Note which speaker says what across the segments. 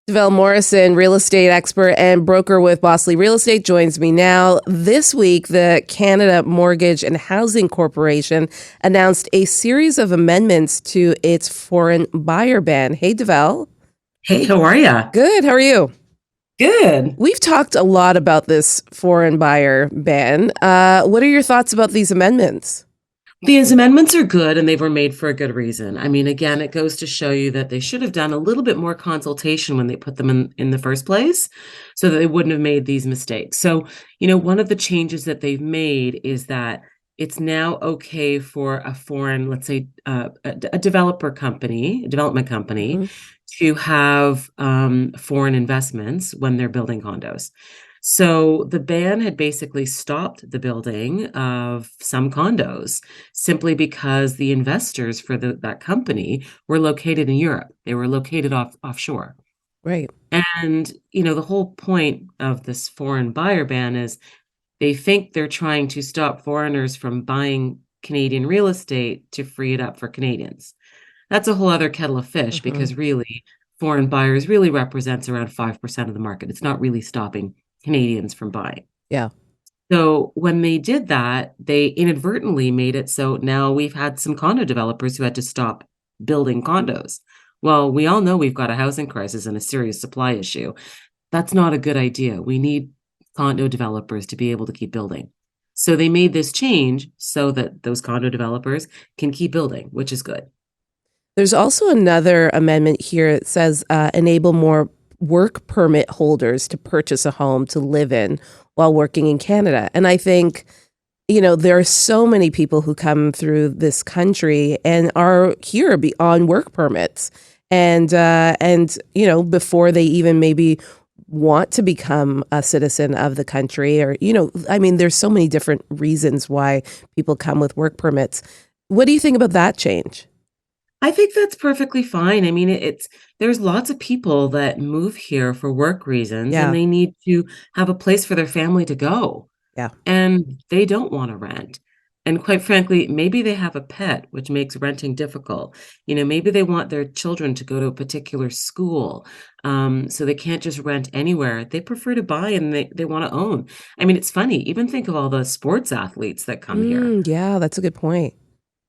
Speaker 1: Devel Morrison, real estate expert and broker with Bossley Real Estate, joins me now. This week, the Canada Mortgage and Housing Corporation announced a series of amendments to its foreign buyer ban. Hey, Devel.
Speaker 2: Hey, how are ya?
Speaker 1: Good. How are you?
Speaker 2: Good.
Speaker 1: We've talked a lot about this foreign buyer ban. What are your thoughts about these amendments?
Speaker 2: These amendments are good and they were made for a good reason. I mean, again, it goes to show you that they should have done a little bit more consultation when they put them in the first place so that they wouldn't have made these mistakes. So, one of the changes that they've made is that it's now okay for a foreign, let's say, a development company,
Speaker 1: Mhm.
Speaker 2: to have foreign investments when they're building condos. So the ban had basically stopped the building of some condos simply because the investors for that company were located in Europe. They were located offshore.
Speaker 1: Right.
Speaker 2: And, the whole point of this foreign buyer ban is they think they're trying to stop foreigners from buying Canadian real estate to free it up for Canadians. That's a whole other kettle of fish
Speaker 1: Mhm.
Speaker 2: because really foreign buyers really represents around 5% of the market. It's not really stopping Canadians from buying.
Speaker 1: Yeah.
Speaker 2: So when they did that, they inadvertently made it so now we've had some condo developers who had to stop building condos. Well, we all know we've got a housing crisis and a serious supply issue. That's not a good idea. We need condo developers to be able to keep building. So they made this change so that those condo developers can keep building, which is good.
Speaker 1: There's also another amendment here. It says enable more work permit holders to purchase a home to live in while working in Canada. And I think, there are so many people who come through this country and are here on work permits. And before they even maybe want to become a citizen of the country or, there's so many different reasons why people come with work permits. What do you think about that change?
Speaker 2: I think that's perfectly fine. I mean, there's lots of people that move here for work reasons and
Speaker 1: Yeah.
Speaker 2: they need to have a place for their family to go
Speaker 1: Yeah.
Speaker 2: and they don't want to rent. And quite frankly, maybe they have a pet, which makes renting difficult. Maybe they want their children to go to a particular school. So they can't just rent anywhere. They prefer to buy and they want to own. I mean, it's funny. Even think of all the sports athletes that come here.
Speaker 1: Yeah, that's a good point.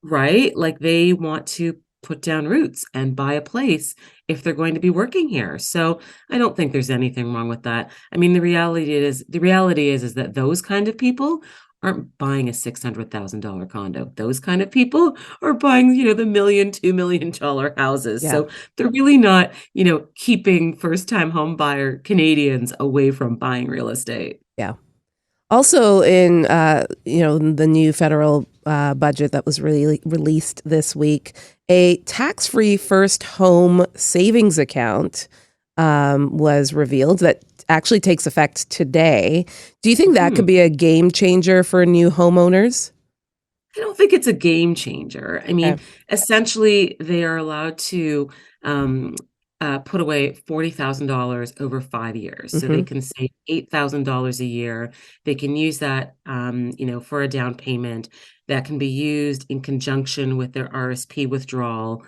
Speaker 2: Right? Like they want to put down roots and buy a place if they're going to be working here. So I don't think there's anything wrong with that. I mean, the reality is that those kind of people aren't buying a $600,000 condo. Those kind of people are buying, the million, $2 million houses.
Speaker 1: Yeah.
Speaker 2: So they're really not, keeping first-time home buyer Canadians away from buying real estate.
Speaker 1: Yeah. Also, in the new federal budget that was really released this week, a tax-free first home savings account was revealed that actually takes effect today. Do you think that could
Speaker 2: Mhm.
Speaker 1: be a game changer for new homeowners?
Speaker 2: I don't think it's a game changer. I
Speaker 1: Okay.
Speaker 2: mean, essentially, they are allowed to um, put away $40,000 over 5 years. So they
Speaker 1: Hmm.
Speaker 2: can save $8,000 a year. They can use that, for a down payment that can be used in conjunction with their RSP withdrawal,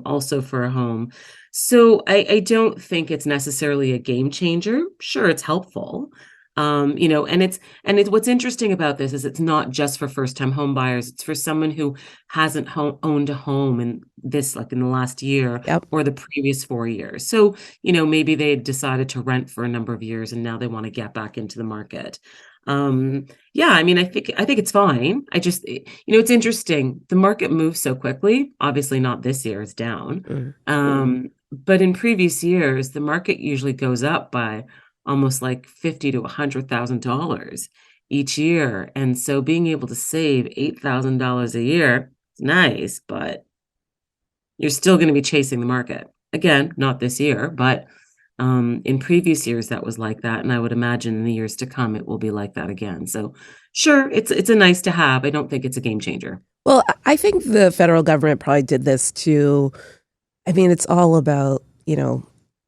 Speaker 2: also for a home. So I don't think it's necessarily a game changer. Sure, it's helpful. And it's what's interesting about this is it's not just for first-time home buyers. It's for someone who hasn't owned a home in the last year
Speaker 1: Yep.
Speaker 2: or the previous 4 years. So, maybe they decided to rent for a number of years and now they want to get back into the market. Yeah, I mean, I think it's fine. It's interesting. The market moves so quickly. Obviously, not this year, it's down.
Speaker 1: Mm.
Speaker 2: But in previous years, the market usually goes up by almost like 50 to $100,000 each year. And so being able to save $8,000 a year is nice, but you're still going to be chasing the market. Again, not this year, but in previous years that was like that. And I would imagine in the years to come it will be like that again. So sure, it's a nice to have. I don't think it's a game changer.
Speaker 1: Well, I think the federal government probably did this to, it's all about,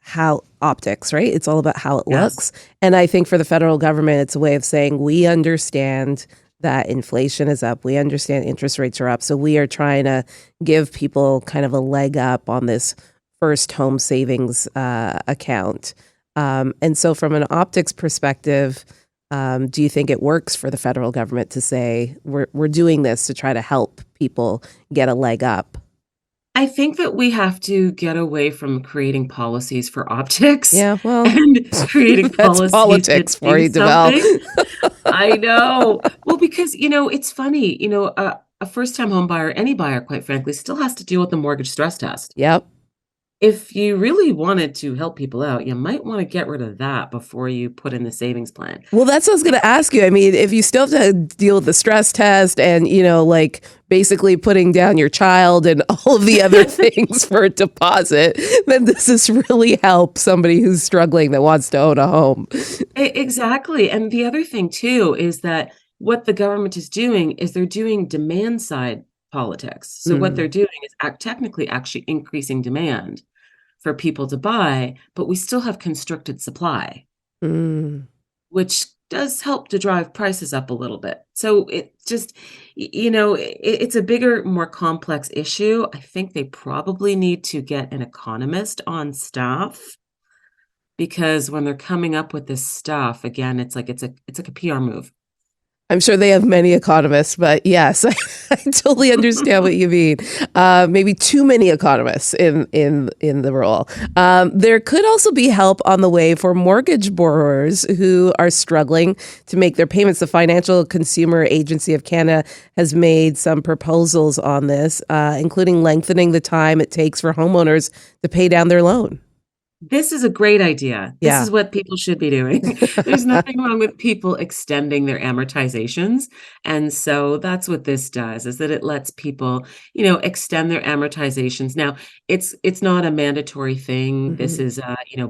Speaker 1: how optics, right? It's all about how it
Speaker 2: Yes.
Speaker 1: looks. And I think for the federal government, it's a way of saying we understand that inflation is up. We understand interest rates are up. So we are trying to give people kind of a leg up on this first home savings account. And so, from an optics perspective, do you think it works for the federal government to say we're doing this to try to help people get a leg up?
Speaker 2: I think that we have to get away from creating policies for optics
Speaker 1: Yeah, well,
Speaker 2: and creating
Speaker 1: that's
Speaker 2: policies that
Speaker 1: politics for
Speaker 2: do
Speaker 1: you, Deval.
Speaker 2: something. I know. Well, because, it's funny, a first-time home buyer, any buyer, quite frankly, still has to deal with the mortgage stress test.
Speaker 1: Yep.
Speaker 2: If you really wanted to help people out, you might want to get rid of that before you put in the savings plan.
Speaker 1: Well, that's what I was going to ask you. I mean, if you still have to deal with the stress test and, like basically putting down your child and all of the other things for a deposit, then this is really help somebody who's struggling that wants to own a home.
Speaker 2: Exactly. And the other thing too is that what the government is doing is they're doing demand side politics. So what they're
Speaker 1: Mm,
Speaker 2: doing is technically actually increasing demand for people to buy, but we still have constricted supply,
Speaker 1: mm.
Speaker 2: which does help to drive prices up a little bit. So it just, it's a bigger, more complex issue. I think they probably need to get an economist on staff because when they're coming up with this stuff, again, it's like a PR move.
Speaker 1: I'm sure they have many economists, but yes, I totally understand what you mean. Maybe too many economists in the role. There could also be help on the way for mortgage borrowers who are struggling to make their payments. The Financial Consumer Agency of Canada has made some proposals on this, including lengthening the time it takes for homeowners to pay down their loan.
Speaker 2: This is a great idea. This
Speaker 1: Yeah.
Speaker 2: is what people should be doing. There's nothing wrong with people extending their amortizations. And so that's what this does, is that it lets people, extend their amortizations. Now, it's not a mandatory thing. This
Speaker 1: Mhm.
Speaker 2: is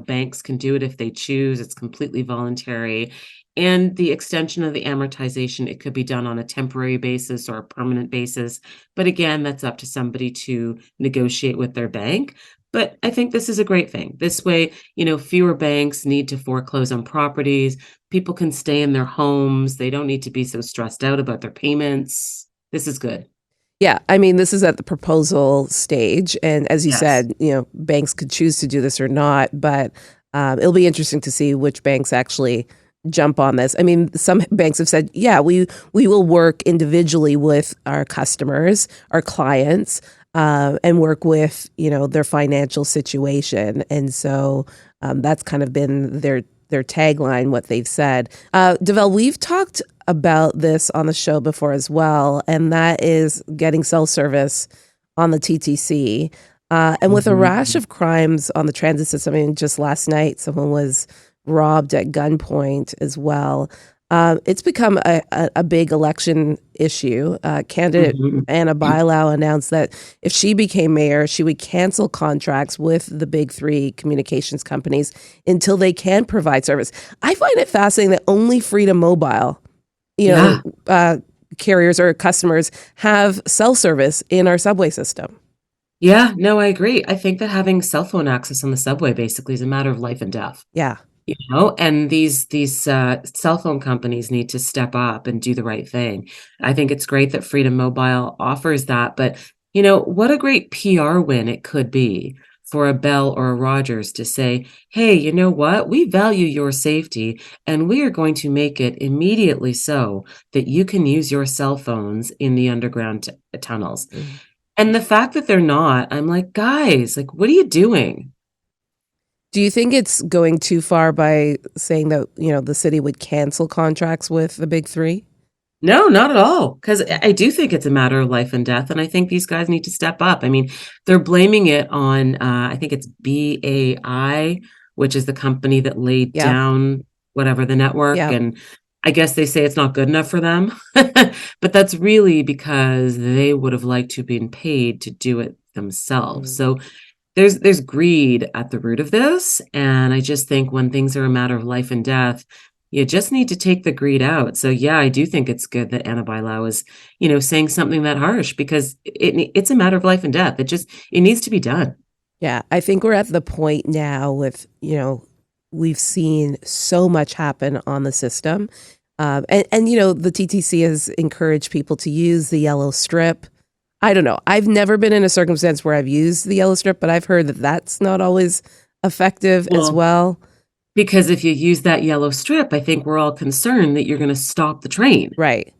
Speaker 2: banks can do it if they choose. It's completely voluntary. And the extension of the amortization, it could be done on a temporary basis or a permanent basis. But again, that's up to somebody to negotiate with their bank. But I think this is a great thing. This way, fewer banks need to foreclose on properties. People can stay in their homes. They don't need to be so stressed out about their payments. This is good.
Speaker 1: Yeah, I mean, this is at the proposal stage. And as you
Speaker 2: Yes.
Speaker 1: said, banks could choose to do this or not, but it'll be interesting to see which banks actually jump on this. I mean, some banks have said, yeah, we will work individually with our customers, our clients, and work with, their financial situation. And so that's kind of been their tagline, what they've said. Devel, we've talked about this on the show before as well, and that is getting cell service on the TTC. And with a rash
Speaker 2: Mhm.
Speaker 1: of crimes on the transit system, I mean, just last night, someone was robbed at gunpoint as well. It's become a big election issue. Candidate
Speaker 2: Mhm.
Speaker 1: Anna Bilow announced that if she became mayor, she would cancel contracts with the big three communications companies until they can provide service. I find it fascinating that only Freedom Mobile, you know,
Speaker 2: Yeah.
Speaker 1: uh, carriers or customers have cell service in our subway system.
Speaker 2: Yeah. No, I agree. I think that having cell phone access on the subway basically is a matter of life and death.
Speaker 1: Yeah.
Speaker 2: And these cell phone companies need to step up and do the right thing. I think it's great that Freedom Mobile offers that, but what a great PR win it could be for a Bell or a Rogers to say, hey, you know what? We value your safety and we are going to make it immediately so that you can use your cell phones in the underground tunnels.
Speaker 1: Mm.
Speaker 2: And the fact that they're not, I'm like, guys, like, what are you doing?
Speaker 1: Do you think it's going too far by saying that, the city would cancel contracts with the big three?
Speaker 2: No, not at all. Because I do think it's a matter of life and death, and I think these guys need to step up. I mean, they're blaming it on, I think it's BAI, which is the company that laid
Speaker 1: Yep.
Speaker 2: down whatever the network,
Speaker 1: Yep.
Speaker 2: and I guess they say it's not good enough for them. But that's really because they would have liked to have been paid to do it themselves.
Speaker 1: Mm.
Speaker 2: So there's greed at the root of this, and I just think when things are a matter of life and death, you just need to take the greed out. So yeah, I do think it's good that Anna Bilow is, saying something that harsh because it's a matter of life and death. It needs to be done.
Speaker 1: Yeah, I think we're at the point now with, we've seen so much happen on the system. And the TTC has encouraged people to use the yellow strip I don't know. I've never been in a circumstance where I've used the yellow strip, but I've heard that that's not always effective as
Speaker 2: Well,
Speaker 1: well.
Speaker 2: because if you use that yellow strip, I think we're all concerned that you're going to stop the train.
Speaker 1: Right.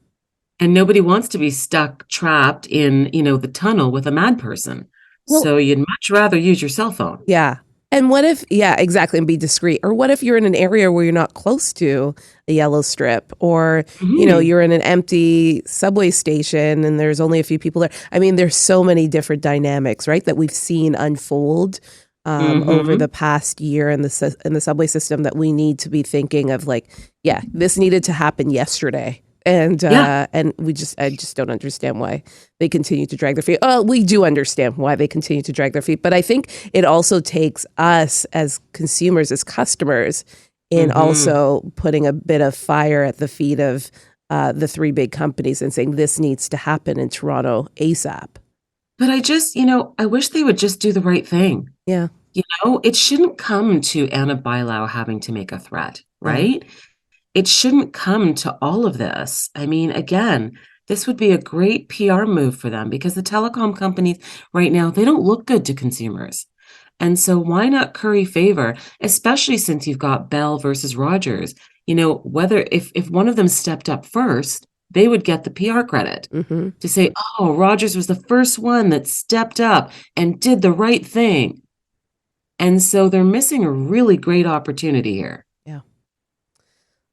Speaker 2: And nobody wants to be stuck, trapped in, the tunnel with a mad person.
Speaker 1: Well,
Speaker 2: So you'd much rather use your cell phone.
Speaker 1: yeah. And what if, yeah, exactly, and be discreet. Or what if you're in an area where you're not close to a yellow strip, or,
Speaker 2: Mhm.
Speaker 1: you're in an empty subway station and there's only a few people there? I mean, there's so many different dynamics, right, that we've seen unfold over the
Speaker 2: Mhm.
Speaker 1: past year in the subway system that we need to be thinking of, like, yeah, this needed to happen yesterday.
Speaker 2: Yeah.
Speaker 1: And I just don't understand why they continue to drag their feet. Oh, we do understand why they continue to drag their feet, but I think it also takes us as consumers, as customers, in
Speaker 2: Mhm.
Speaker 1: also putting a bit of fire at the feet of the three big companies and saying this needs to happen in Toronto ASAP.
Speaker 2: But I wish they would just do the right thing.
Speaker 1: Yeah,
Speaker 2: It shouldn't come to Anna Bilau having to make a threat,
Speaker 1: yeah,
Speaker 2: right? It shouldn't come to all of this. I mean, again, this would be a great PR move for them because the telecom companies right now, they don't look good to consumers. And so why not curry favor, especially since you've got Bell versus Rogers? Whether if one of them stepped up first, they would get the PR credit
Speaker 1: hmm,
Speaker 2: to say, "Oh, Rogers was the first one that stepped up and did the right thing." And so they're missing a really great opportunity here.
Speaker 1: yeah.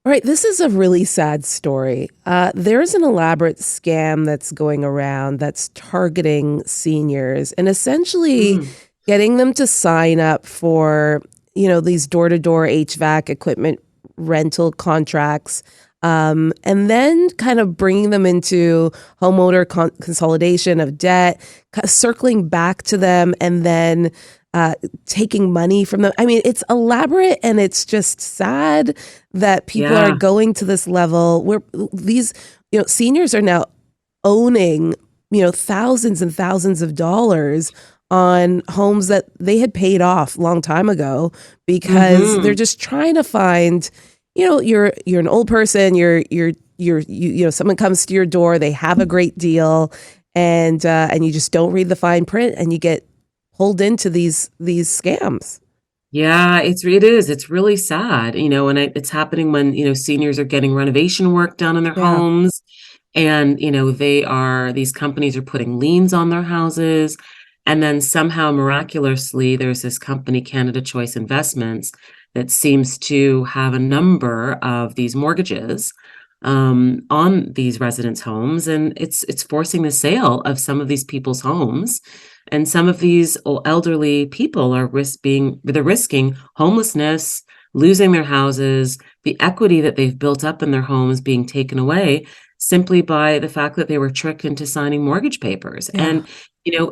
Speaker 1: All right, this is a really sad story. There's an elaborate scam that's going around that's targeting seniors and essentially
Speaker 2: Mm,
Speaker 1: getting them to sign up for, these door-to-door HVAC equipment rental contracts, and then kind of bringing them into homeowner consolidation of debt, circling back to them, and then taking money from them. I mean, it's elaborate and it's just sad that people are
Speaker 2: yeah.
Speaker 1: going to this level where these, seniors are now owning, thousands and thousands of dollars on homes that they had paid off a long time ago because they're
Speaker 2: Hmm.
Speaker 1: just trying to find, you're an old person, someone comes to your door, they have a great deal, and you just don't read the fine print and you get pulled into these scams.
Speaker 2: Yeah, it is. It's really sad, and it's happening when, seniors are getting renovation work done in their
Speaker 1: Yeah.
Speaker 2: homes. And, these companies are putting liens on their houses. And then somehow miraculously, there's this company, Canada Choice Investments, that seems to have a number of these mortgages on these residents' homes. And it's forcing the sale of some of these people's homes. And some of these elderly people they're risking homelessness, losing their houses, the equity that they've built up in their homes being taken away simply by the fact that they were tricked into signing mortgage papers.
Speaker 1: Yeah.
Speaker 2: And,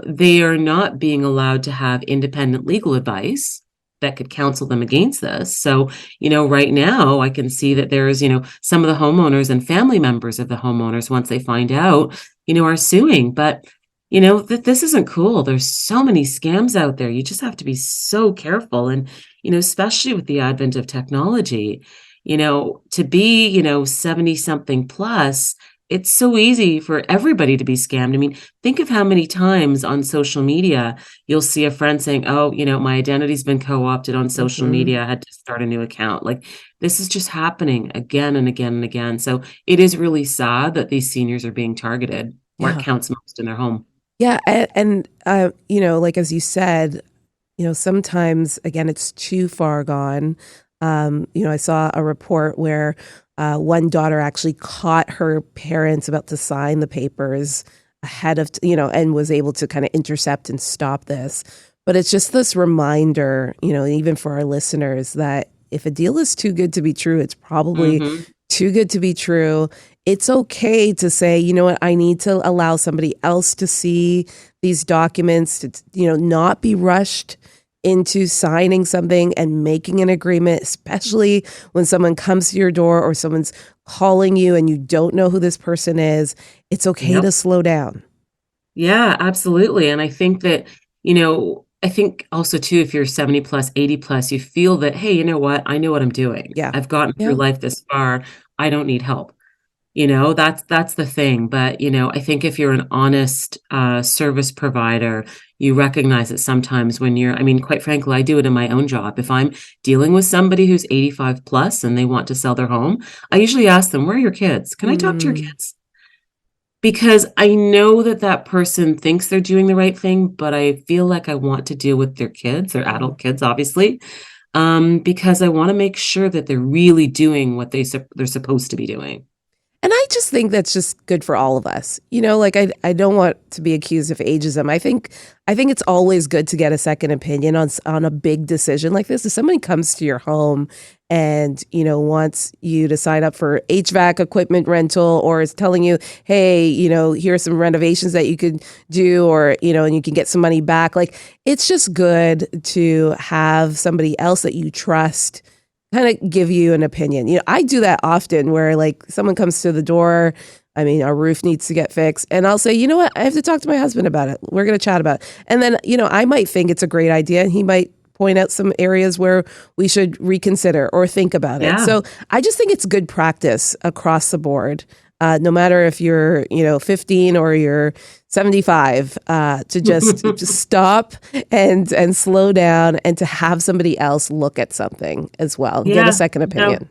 Speaker 2: they are not being allowed to have independent legal advice that could counsel them against this. So, right now I can see that there's, some of the homeowners and family members of the homeowners, once they find out, are suing. But, that this isn't cool. There's so many scams out there. You just have to be so careful. And, especially with the advent of technology, to be, 70 something plus, it's so easy for everybody to be scammed. I mean, think of how many times on social media you'll see a friend saying, "Oh, my identity's been co-opted on social
Speaker 1: Hmm.
Speaker 2: media. I had to start a new account." Like this is just happening again and again and again. So it is really sad that these seniors are being targeted where it
Speaker 1: Yeah.
Speaker 2: counts most in their home.
Speaker 1: Yeah. Like as you said, sometimes again, it's too far gone. I saw a report where one daughter actually caught her parents about to sign the papers ahead of, and was able to kind of intercept and stop this. But it's just this reminder, even for our listeners, that if a deal is too good to be true, it's probably
Speaker 2: Hmm.
Speaker 1: too good to be true. It's okay to say, you know what, I need to allow somebody else to see these documents, to, not be rushed into signing something and making an agreement, especially when someone comes to your door or someone's calling you and you don't know who this person is. It's okay to
Speaker 2: Yep.
Speaker 1: slow down.
Speaker 2: Yeah, absolutely. And I think that, I think also too, if you're 70 plus, 80 plus, you feel that, hey, you know what? I know what I'm doing.
Speaker 1: Yeah.
Speaker 2: I've gotten through
Speaker 1: Yeah.
Speaker 2: life this far. I don't need help. That's the thing. But, I think if you're an honest service provider, you recognize that sometimes I mean, quite frankly, I do it in my own job. If I'm dealing with somebody who's 85 plus and they want to sell their home, I usually ask them, where are your kids? Can I talk to your
Speaker 1: Mm,
Speaker 2: kids? Because I know that that person thinks they're doing the right thing, but I feel like I want to deal with their kids, their
Speaker 1: mm.
Speaker 2: adult kids, obviously, because I want to make sure that they're really doing what they're supposed to be doing.
Speaker 1: And I just think that's just good for all of us. Like I don't want to be accused of ageism. I think it's always good to get a second opinion on a big decision like this. If somebody comes to your home and, wants you to sign up for HVAC equipment rental or is telling you, hey, here are some renovations that you could do or, and you can get some money back. Like it's just good to have somebody else that you trust kind of give you an opinion. I do that often where like someone comes to the door. I mean, our roof needs to get fixed. And I'll say, you know what? I have to talk to my husband about it. We're going to chat about it. And then, I might think it's a great idea and he might point out some areas where we should reconsider or think about it.
Speaker 2: Yeah.
Speaker 1: So I just think it's good practice across the board. No matter if you're, 15 or you're 75, to just stop and slow down and to have somebody else look at something as well, get a
Speaker 2: Yeah.
Speaker 1: second
Speaker 2: No,
Speaker 1: opinion.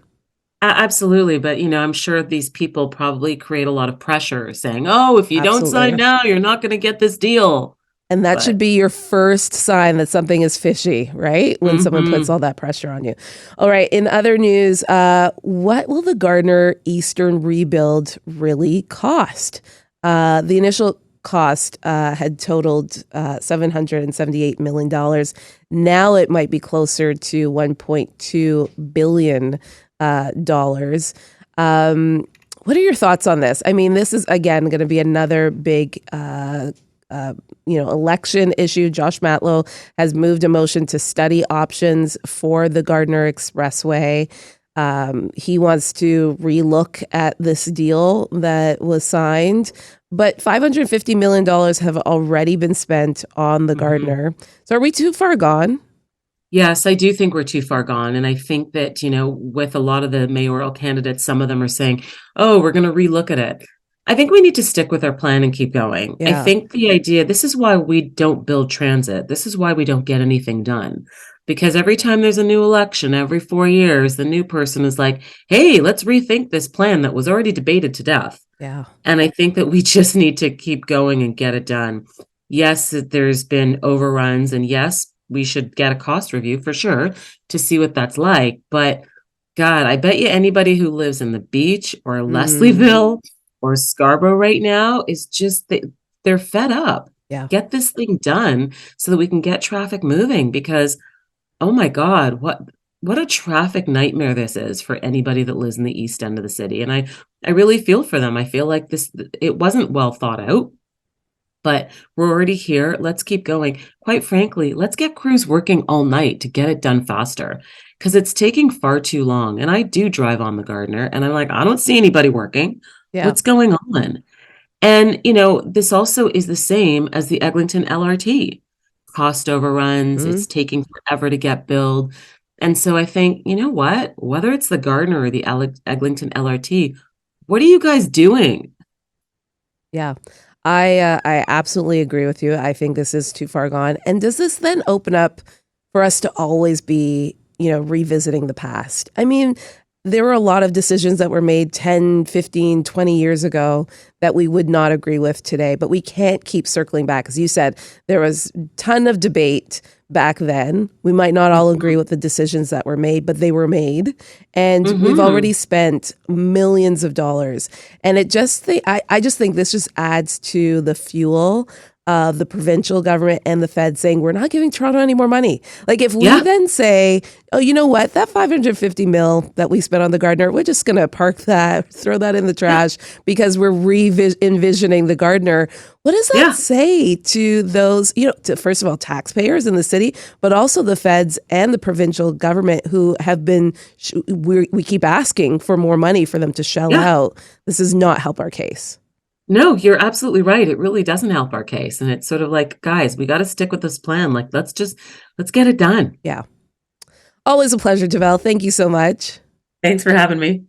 Speaker 2: absolutely. But, I'm sure these people probably create a lot of pressure saying, oh, if you don't sign
Speaker 1: Absolutely.
Speaker 2: now, you're not going to get this deal.
Speaker 1: And that should
Speaker 2: But,
Speaker 1: be your first sign that something is fishy, right? When someone puts
Speaker 2: hmm
Speaker 1: all that pressure on you. All right. In other news, what will the Gardner Eastern rebuild really cost? The initial cost had totaled $778 million. Now it might be closer to $1.2 billion. Dollars. What are your thoughts on this? I mean, this is, again, going to be another big election issue. Josh Matlow has moved a motion to study options for the Gardner Expressway. He wants to relook at this deal that was signed, but $550 million have already been spent on the
Speaker 2: hmm
Speaker 1: Gardner. So are we too far gone?
Speaker 2: Yes, I do think we're too far gone. And I think that, with a lot of the mayoral candidates, some of them are saying, oh, we're going to relook at it. I think we need to stick with our plan and keep going. I
Speaker 1: Yeah.
Speaker 2: think the idea, this is why we don't build transit. This is why we don't get anything done. Because every time there's a new election, every 4 years, the new person is like, hey, let's rethink this plan that was already debated to death.
Speaker 1: Yeah.
Speaker 2: And I think that we just need to keep going and get it done. Yes, there's been overruns, and yes, we should get a cost review for sure to see what that's like. But God, I bet you anybody who lives in the beach or
Speaker 1: Mm,
Speaker 2: Leslieville or Scarborough right now is they're fed up.
Speaker 1: yeah.
Speaker 2: Get this thing done so that we can get traffic moving because oh my God, what a traffic nightmare this is for anybody that lives in the east end of the city. And I really feel for them. I feel like it wasn't well thought out, but we're already here. Let's keep going. Quite frankly, let's get crews working all night to get it done faster because it's taking far too long. And I do drive on the Gardner and I'm like, I don't see anybody working.
Speaker 1: Yeah.
Speaker 2: What's going on? And, this also is the same as the Eglinton LRT. Cost overruns,
Speaker 1: Mhm.
Speaker 2: it's taking forever to get built. And so I think, you know what? Whether it's the Gardner or the Eglinton LRT, what are you guys doing?
Speaker 1: Yeah. I absolutely agree with you. I think this is too far gone. And does this then open up for us to always be, revisiting the past? I mean, there were a lot of decisions that were made 10, 15, 20 years ago that we would not agree with today, but we can't keep circling back. As you said, there was a ton of debate back then. We might not all agree with the decisions that were made, but they were made. And we've
Speaker 2: Mm-hmm.
Speaker 1: already spent millions of dollars. And I just think this just adds to the fuel of the provincial government and the Fed saying, we're not giving Toronto any more money. Like if we
Speaker 2: Yeah,
Speaker 1: then say, oh, you know what, that 550 mil that we spent on the Gardner, we're just going to park that, throw that in the
Speaker 2: yeah,
Speaker 1: trash because we're envisioning the Gardner. What does that
Speaker 2: yeah.
Speaker 1: say to those, to first of all, taxpayers in the city, but also the feds and the provincial government who have been, we keep asking for more money for them to shell
Speaker 2: Yeah.
Speaker 1: out. This does not help our case.
Speaker 2: No, you're absolutely right. It really doesn't help our case. And it's sort of like, guys, we got to stick with this plan. Like, let's get it done.
Speaker 1: Yeah. Always a pleasure, Devel. Thank you so much.
Speaker 2: Thanks for having me.